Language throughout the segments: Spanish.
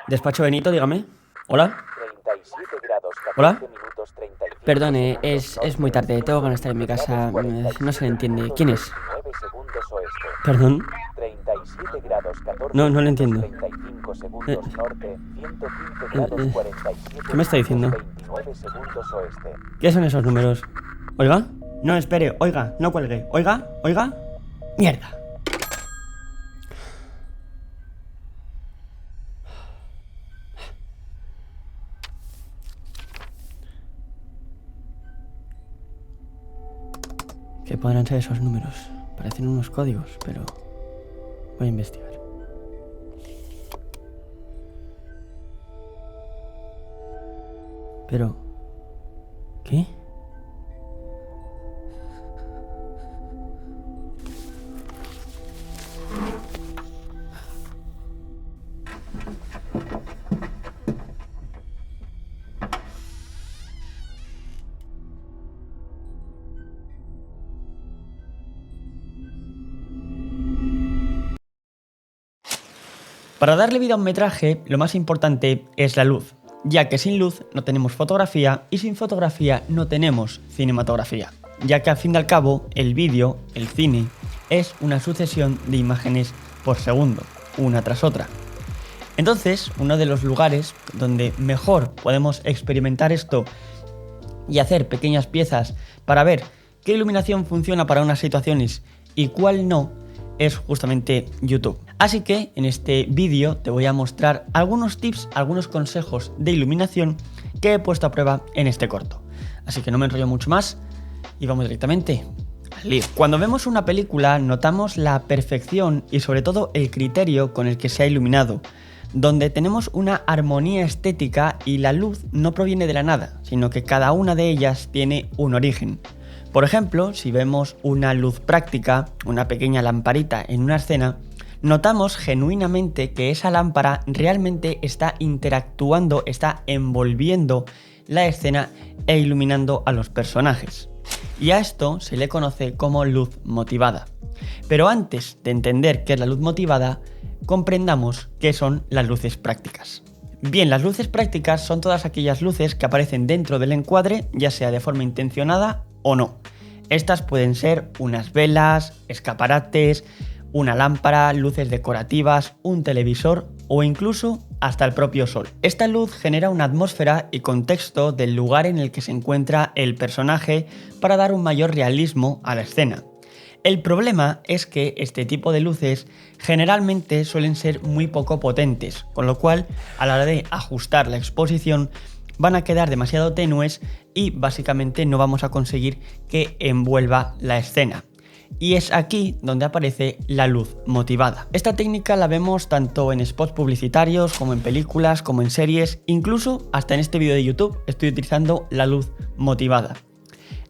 Despacho Benito, dígame. Hola. 37 grados, 14 Hola. minutos, 35 Perdone, segundos es muy tarde. Tengo ganas de estar en mi casa. No se le entiende. ¿Quién es? 19 segundos oeste. Perdón. 37 grados, 14 No le minutos, entiendo. 35 Eh, segundos norte. 115 eh, grados, eh, 47 ¿Qué me está diciendo? 29 segundos oeste. ¿Qué son esos números? ¿Oiga? No, espere. Oiga, no cuelgue. ¿Oiga? ¿Oiga? ¡Mierda! ¿Qué podrán ser esos números? Parecen unos códigos, pero voy a investigar. Pero... ¿qué? Para darle vida a un metraje, lo más importante es la luz, ya que sin luz no tenemos fotografía y sin fotografía no tenemos cinematografía, ya que al fin y al cabo el vídeo, el cine, es una sucesión de imágenes por segundo, una tras otra. Entonces, uno de los lugares donde mejor podemos experimentar esto y hacer pequeñas piezas para ver qué iluminación funciona para unas situaciones y cuál no, es justamente YouTube. Así que en este vídeo te voy a mostrar algunos tips, algunos consejos de iluminación que he puesto a prueba en este corto. Así que no me enrollo mucho más y vamos directamente al lío. Cuando vemos una película notamos la perfección y sobre todo el criterio con el que se ha iluminado, donde tenemos una armonía estética y la luz no proviene de la nada, sino que cada una de ellas tiene un origen. Por ejemplo, si vemos una luz práctica, una pequeña lamparita en una escena, notamos genuinamente que esa lámpara realmente está interactuando, está envolviendo la escena e iluminando a los personajes. Y a esto se le conoce como luz motivada. Pero antes de entender qué es la luz motivada, comprendamos qué son las luces prácticas. Bien, las luces prácticas son todas aquellas luces que aparecen dentro del encuadre, ya sea de forma intencionada o no. Estas pueden ser unas velas, escaparates, una lámpara, luces decorativas, un televisor o incluso hasta el propio sol. Esta luz genera una atmósfera y contexto del lugar en el que se encuentra el personaje para dar un mayor realismo a la escena. El problema es que este tipo de luces generalmente suelen ser muy poco potentes, con lo cual a la hora de ajustar la exposición van a quedar demasiado tenues y básicamente no vamos a conseguir que envuelva la escena. Y es aquí donde aparece la luz motivada. Esta técnica la vemos tanto en spots publicitarios como en películas, como en series, incluso hasta en este vídeo de YouTube estoy utilizando la luz motivada.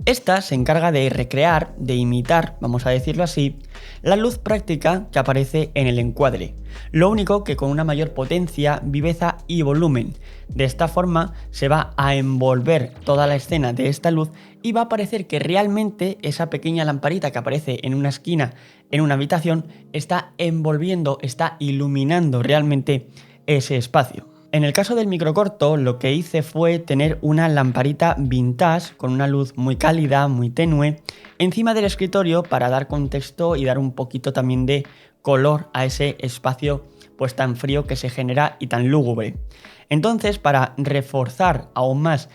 Esta se encarga de recrear, de imitar, vamos a decirlo así, la luz práctica que aparece en el encuadre, lo único que con una mayor potencia, viveza y volumen. De esta forma se va a envolver toda la escena de esta luz y va a parecer que realmente esa pequeña lamparita que aparece en una esquina en una habitación está envolviendo, está iluminando realmente ese espacio. En el caso del microcorto, lo que hice fue tener una lamparita vintage con una luz muy cálida, muy tenue, encima del escritorio para dar contexto y dar un poquito también de color a ese espacio pues tan frío que se genera y tan lúgubre. Entonces, para reforzar aún más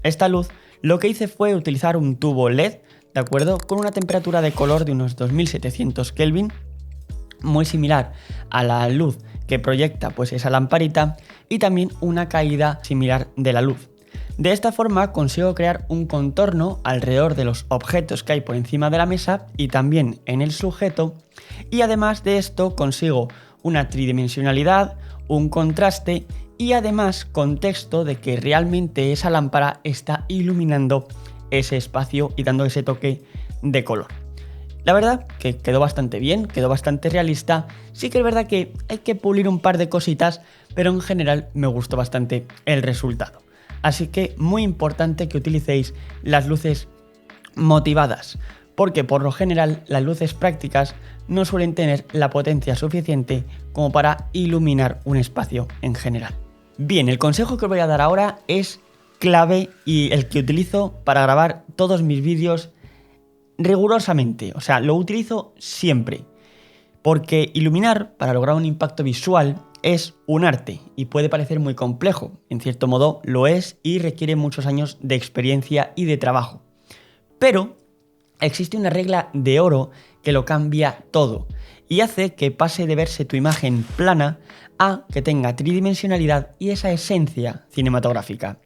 esta luz, lo que hice fue utilizar un tubo LED, ¿de acuerdo? Con una temperatura de color de unos 2700 Kelvin, muy similar a la luz que proyecta pues esa lamparita, y también una caída similar de la luz. De esta forma consigo crear un contorno alrededor de los objetos que hay por encima de la mesa y también en el sujeto, y además de esto consigo una tridimensionalidad, un contraste y además contexto de que realmente esa lámpara está iluminando ese espacio y dando ese toque de color. La verdad que quedó bastante bien, quedó bastante realista. Sí que es verdad que hay que pulir un par de cositas, pero en general me gustó bastante el resultado. Así que muy importante que utilicéis las luces motivadas, porque por lo general las luces prácticas no suelen tener la potencia suficiente como para iluminar un espacio en general. Bien, el consejo que os voy a dar ahora es clave y el que utilizo para grabar todos mis vídeos rigurosamente. O sea, lo utilizo siempre. Porque iluminar para lograr un impacto visual es un arte y puede parecer muy complejo. En cierto modo lo es y requiere muchos años de experiencia y de trabajo. Pero existe una regla de oro que lo cambia todo y hace que pase de verse tu imagen plana a que tenga tridimensionalidad y esa esencia cinematográfica.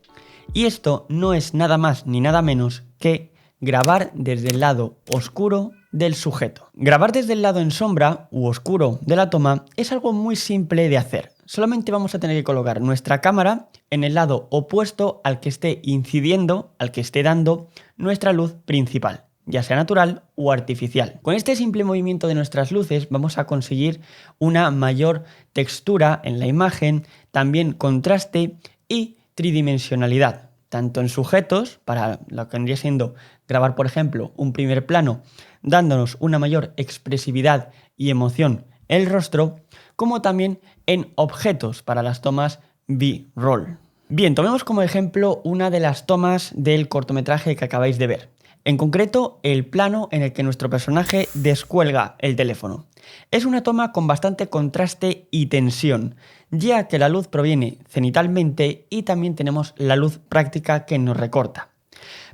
Y esto no es nada más ni nada menos que grabar desde el lado oscuro del sujeto. Grabar desde el lado en sombra u oscuro de la toma es algo muy simple de hacer. Solamente vamos a tener que colocar nuestra cámara en el lado opuesto al que esté incidiendo, al que esté dando nuestra luz principal, ya sea natural o artificial. Con este simple movimiento de nuestras luces vamos a conseguir una mayor textura en la imagen, también contraste y tridimensionalidad, tanto en sujetos, para lo que vendría siendo grabar, por ejemplo, un primer plano, dándonos una mayor expresividad y emoción el rostro, como también en objetos para las tomas B-roll. Bien, tomemos como ejemplo una de las tomas del cortometraje que acabáis de ver. En concreto, el plano en el que nuestro personaje descuelga el teléfono. Es una toma con bastante contraste y tensión, ya que la luz proviene cenitalmente y también tenemos la luz práctica que nos recorta.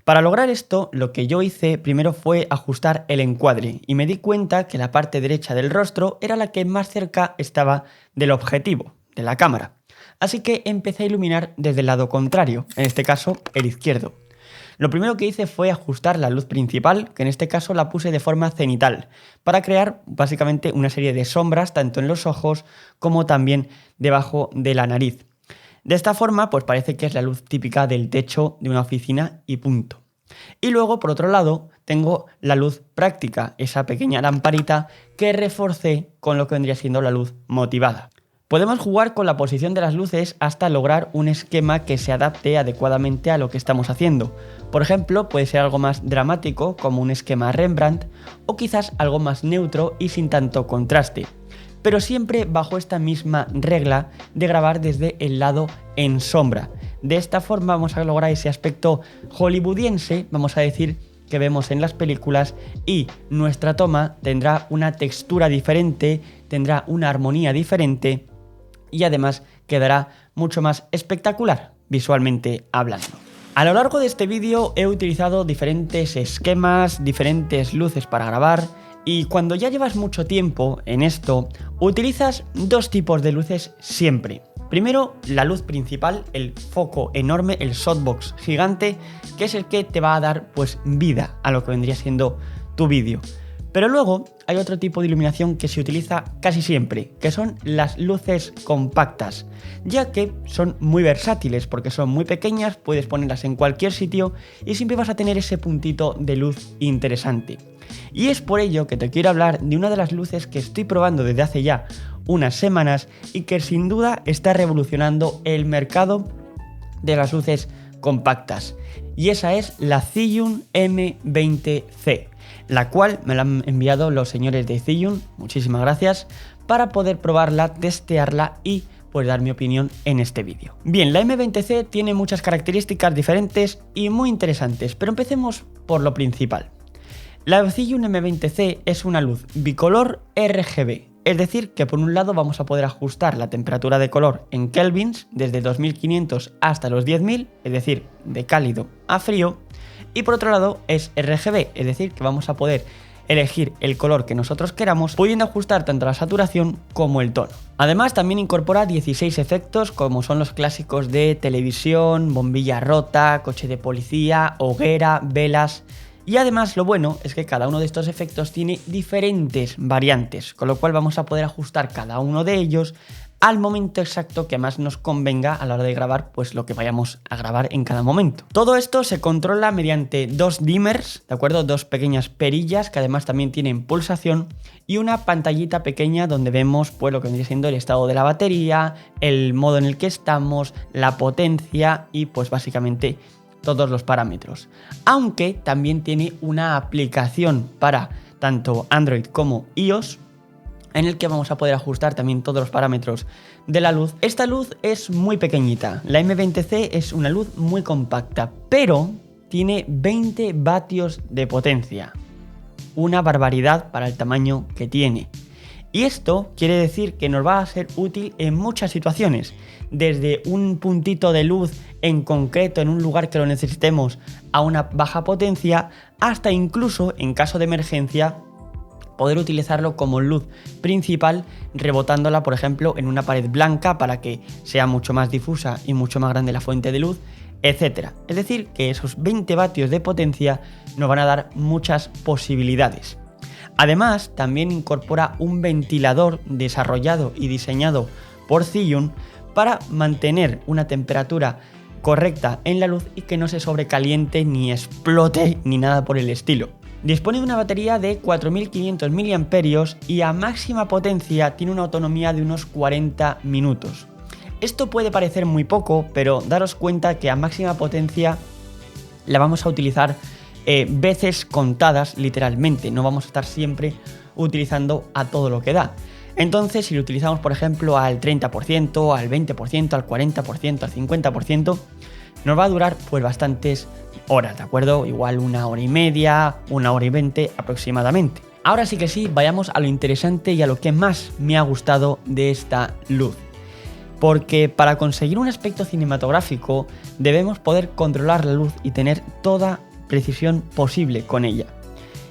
Para lograr esto, lo que yo hice primero fue ajustar el encuadre y me di cuenta que la parte derecha del rostro era la que más cerca estaba del objetivo, de la cámara. Así que empecé a iluminar desde el lado contrario, en este caso el izquierdo. Lo primero que hice fue ajustar la luz principal, que en este caso la puse de forma cenital, para crear básicamente una serie de sombras tanto en los ojos como también debajo de la nariz. De esta forma, pues parece que es la luz típica del techo de una oficina y punto. Y luego, por otro lado, tengo la luz práctica, esa pequeña lamparita que reforcé con lo que vendría siendo la luz motivada. Podemos jugar con la posición de las luces hasta lograr un esquema que se adapte adecuadamente a lo que estamos haciendo. Por ejemplo, puede ser algo más dramático, como un esquema Rembrandt, o quizás algo más neutro y sin tanto contraste. Pero siempre bajo esta misma regla de grabar desde el lado en sombra. De esta forma vamos a lograr ese aspecto hollywoodiense, vamos a decir, que vemos en las películas, y nuestra toma tendrá una textura diferente, tendrá una armonía diferente y además quedará mucho más espectacular visualmente hablando. A lo largo de este vídeo he utilizado diferentes esquemas, diferentes luces para grabar. Y cuando ya llevas mucho tiempo en esto, utilizas dos tipos de luces siempre. Primero, la luz principal, el foco enorme, el softbox gigante, que es el que te va a dar pues vida a lo que vendría siendo tu vídeo. Pero luego hay otro tipo de iluminación que se utiliza casi siempre, que son las luces compactas, ya que son muy versátiles porque son muy pequeñas, puedes ponerlas en cualquier sitio y siempre vas a tener ese puntito de luz interesante. Y es por ello que te quiero hablar de una de las luces que estoy probando desde hace ya unas semanas y que sin duda está revolucionando el mercado de las luces compactas. Y esa es la Zhiyun M20C, la cual me la han enviado los señores de Zhiyun, muchísimas gracias, para poder probarla, testearla y pues dar mi opinión en este vídeo. Bien, la M20C tiene muchas características diferentes y muy interesantes, pero empecemos por lo principal. La Zhiyun M20C es una luz bicolor RGB, es decir que por un lado vamos a poder ajustar la temperatura de color en kelvins desde 2500 hasta los 10.000, es decir, de cálido a frío, y por otro lado es RGB, es decir que vamos a poder elegir el color que nosotros queramos, pudiendo ajustar tanto la saturación como el tono. Además también incorpora 16 efectos como son los clásicos de televisión, bombilla rota, coche de policía, hoguera, velas. Y además lo bueno es que cada uno de estos efectos tiene diferentes variantes, con lo cual vamos a poder ajustar cada uno de ellos al momento exacto que más nos convenga a la hora de grabar pues lo que vayamos a grabar en cada momento. Todo esto se controla mediante dos dimmers, ¿de acuerdo? Dos pequeñas perillas que además también tienen pulsación y una pantallita pequeña donde vemos pues lo que vendría siendo el estado de la batería, el modo en el que estamos, la potencia y pues básicamente todos los parámetros. Aunque también tiene una aplicación para tanto Android como iOS, en el que vamos a poder ajustar también todos los parámetros de la luz. Esta luz es muy pequeñita, la M20C es una luz muy compacta, pero tiene 20 vatios de potencia. Una barbaridad para el tamaño que tiene. Y esto quiere decir que nos va a ser útil en muchas situaciones, desde un puntito de luz en concreto en un lugar que lo necesitemos a una baja potencia, hasta incluso en caso de emergencia poder utilizarlo como luz principal, rebotándola por ejemplo en una pared blanca para que sea mucho más difusa y mucho más grande la fuente de luz, etc. Es decir, que esos 20 vatios de potencia nos van a dar muchas posibilidades. Además, también incorpora un ventilador desarrollado y diseñado por Zhiyun para mantener una temperatura correcta en la luz y que no se sobrecaliente ni explote ni nada por el estilo. Dispone de una batería de 4500 mAh y a máxima potencia tiene una autonomía de unos 40 minutos. Esto puede parecer muy poco, pero daros cuenta que a máxima potencia la vamos a utilizar veces contadas literalmente, no vamos a estar siempre utilizando a todo lo que da. Entonces, si lo utilizamos por ejemplo al 30%, al 20%, al 40%, al 50%, nos va a durar pues bastantes horas, ¿de acuerdo? Igual 1 hora y media, 1 hora y 20 aproximadamente. Ahora sí que sí, vayamos a lo interesante y a lo que más me ha gustado de esta luz. Porque para conseguir un aspecto cinematográfico debemos poder controlar la luz y tener toda precisión posible con ella.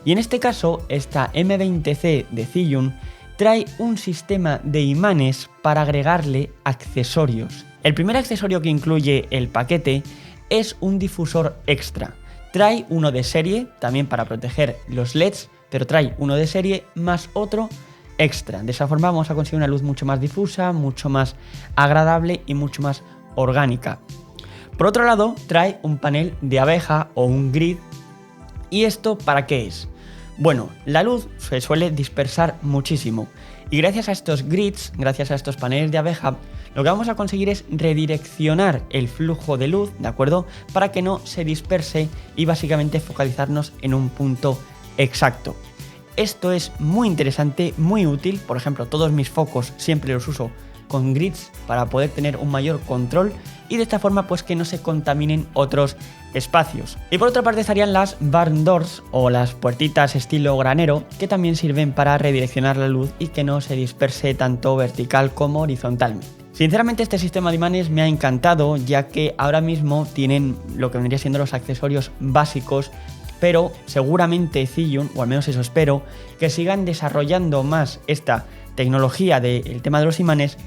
Y en este caso, esta M20C de Zhiyun trae un sistema de imanes para agregarle accesorios. El primer accesorio que incluye el paquete es un difusor extra. Trae uno de serie, también para proteger los LEDs, pero trae uno de serie más otro extra. De esa forma vamos a conseguir una luz mucho más difusa, mucho más agradable y mucho más orgánica. Por otro lado, trae un panel de abeja o un grid. ¿Y esto para qué es? Bueno, la luz se suele dispersar muchísimo y gracias a estos grids, gracias a estos paneles de abeja, lo que vamos a conseguir es redireccionar el flujo de luz, ¿de acuerdo? Para que no se disperse y básicamente focalizarnos en un punto exacto. Esto es muy interesante, muy útil. Por ejemplo, todos mis focos siempre los uso con grids para poder tener un mayor control y de esta forma pues que no se contaminen otros espacios. Y por otra parte estarían las barn doors o las puertitas estilo granero, que también sirven para redireccionar la luz y que no se disperse tanto vertical como horizontalmente. Sinceramente este sistema de imanes me ha encantado, ya que ahora mismo tienen lo que vendría siendo los accesorios básicos, pero seguramente Zhiyun, o al menos eso espero, que sigan desarrollando más esta tecnología del tema de los imanes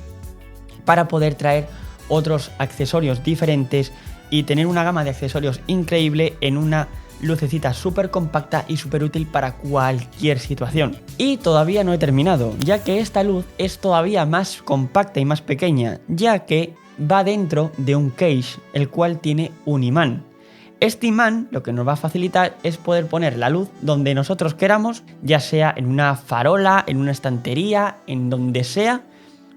para poder traer otros accesorios diferentes y tener una gama de accesorios increíble en una lucecita súper compacta y súper útil para cualquier situación. Y todavía no he terminado, ya que esta luz es todavía más compacta y más pequeña, ya que va dentro de un case, el cual tiene un imán. Este imán lo que nos va a facilitar es poder poner la luz donde nosotros queramos, ya sea en una farola, en una estantería, en donde sea,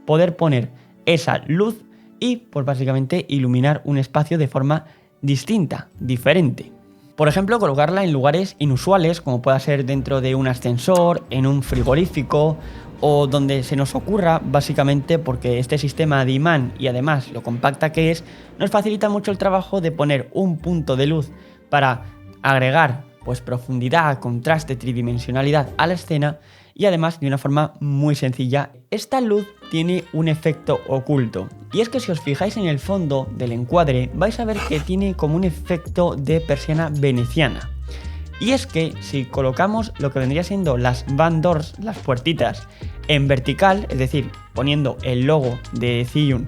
poder poner esa luz y pues básicamente iluminar un espacio de forma distinta, diferente. Por ejemplo, colocarla en lugares inusuales, como pueda ser dentro de un ascensor, en un frigorífico o donde se nos ocurra, básicamente porque este sistema de imán y además lo compacta que es, nos facilita mucho el trabajo de poner un punto de luz para agregar pues profundidad, contraste, tridimensionalidad a la escena y además de una forma muy sencilla. Esta luz tiene un efecto oculto y es que si os fijáis en el fondo del encuadre vais a ver que tiene como un efecto de persiana veneciana. Y es que si colocamos lo que vendría siendo las van doors, las puertitas, en vertical, es decir, poniendo el logo de Zhiyun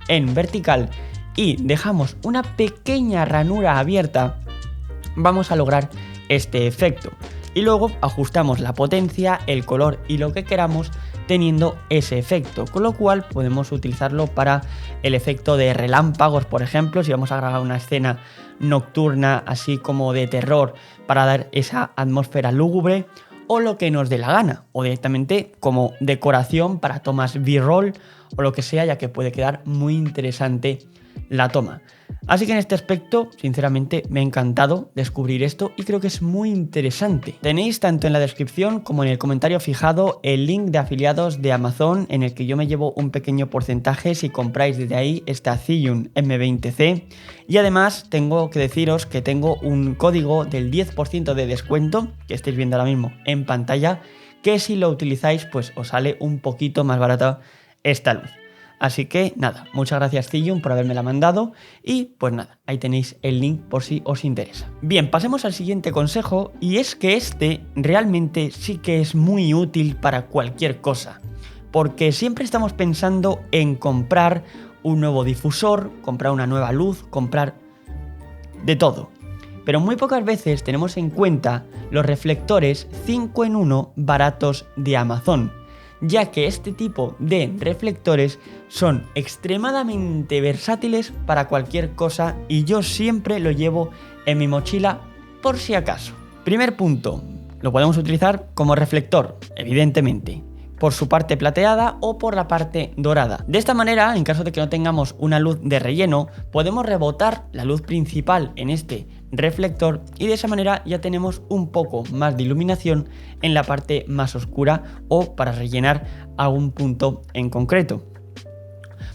en vertical y dejamos una pequeña ranura abierta, vamos a lograr este efecto. Y luego ajustamos la potencia, el color y lo que queramos teniendo ese efecto, con lo cual podemos utilizarlo para el efecto de relámpagos, por ejemplo, si vamos a grabar una escena nocturna así como de terror para dar esa atmósfera lúgubre, o lo que nos dé la gana, o directamente como decoración para tomas B-roll o lo que sea, ya que puede quedar muy interesante la toma. Así que en este aspecto, sinceramente, me ha encantado descubrir esto y creo que es muy interesante. Tenéis tanto en la descripción como en el comentario fijado el link de afiliados de Amazon en el que yo me llevo un pequeño porcentaje si compráis desde ahí esta Zhiyun M20C. Y además tengo que deciros que tengo un código del 10% de descuento que estáis viendo ahora mismo en pantalla, que si lo utilizáis pues os sale un poquito más barata esta luz. Así que nada, muchas gracias Zhiyun por habérmela mandado y pues nada, ahí tenéis el link por si os interesa. Bien, pasemos al siguiente consejo y es que este realmente sí que es muy útil para cualquier cosa, porque siempre estamos pensando en comprar un nuevo difusor, comprar una nueva luz, comprar de todo. Pero muy pocas veces tenemos en cuenta los reflectores 5 en 1 baratos de Amazon, ya que este tipo de reflectores son extremadamente versátiles para cualquier cosa y yo siempre lo llevo en mi mochila por si acaso. Primer punto, lo podemos utilizar como reflector, evidentemente, por su parte plateada o por la parte dorada. De esta manera, en caso de que no tengamos una luz de relleno, podemos rebotar la luz principal en este reflector y de esa manera ya tenemos un poco más de iluminación en la parte más oscura o para rellenar algún punto en concreto.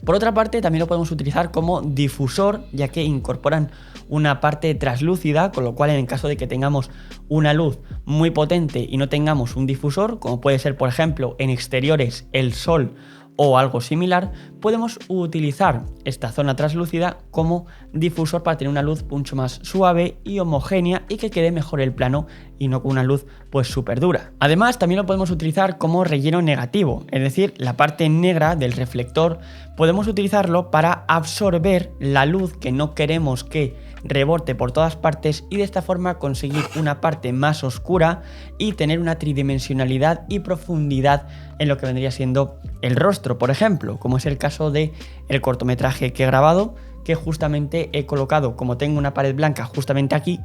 Por otra parte, también lo podemos utilizar como difusor, ya que incorporan una parte translúcida, con lo cual en el caso de que tengamos una luz muy potente y no tengamos un difusor, como puede ser por ejemplo en exteriores el sol o algo similar, podemos utilizar esta zona translúcida como difusor para tener una luz mucho más suave y homogénea y que quede mejor el plano y no con una luz pues súper dura. Además también lo podemos utilizar como relleno negativo, es decir, la parte negra del reflector podemos utilizarlo para absorber la luz que no queremos que rebote por todas partes y de esta forma conseguir una parte más oscura y tener una tridimensionalidad y profundidad en lo que vendría siendo el rostro, por ejemplo, como es el caso de el cortometraje que he grabado, que justamente he colocado, como tengo una pared blanca justamente aquí,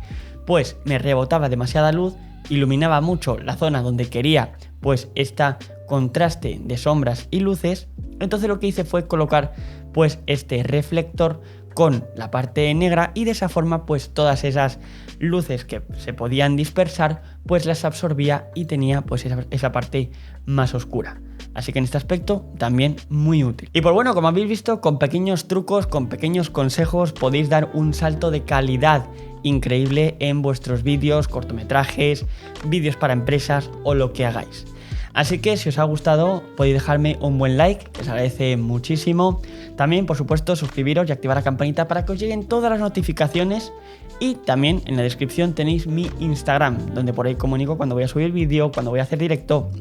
pues me rebotaba demasiada luz, iluminaba mucho la zona donde quería pues este contraste de sombras y luces. Entonces lo que hice fue colocar pues este reflector con la parte negra y de esa forma pues todas esas luces que se podían dispersar pues las absorbía y tenía pues esa parte más oscura. Así que en este aspecto también muy útil. Y pues bueno, como habéis visto, con pequeños trucos, con pequeños consejos podéis dar un salto de calidad increíble en vuestros vídeos, cortometrajes, vídeos para empresas o lo que hagáis. Así que si os ha gustado podéis dejarme un buen like, que os agradece muchísimo. También, por supuesto, suscribiros y activar la campanita para que os lleguen todas las notificaciones. Y también en la descripción tenéis mi Instagram, donde por ahí comunico cuando voy a subir vídeo, cuando voy a hacer directo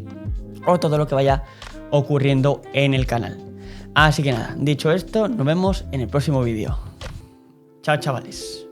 o todo lo que vaya ocurriendo en el canal. Así que nada, dicho esto, nos vemos en el próximo vídeo. Chao, chavales.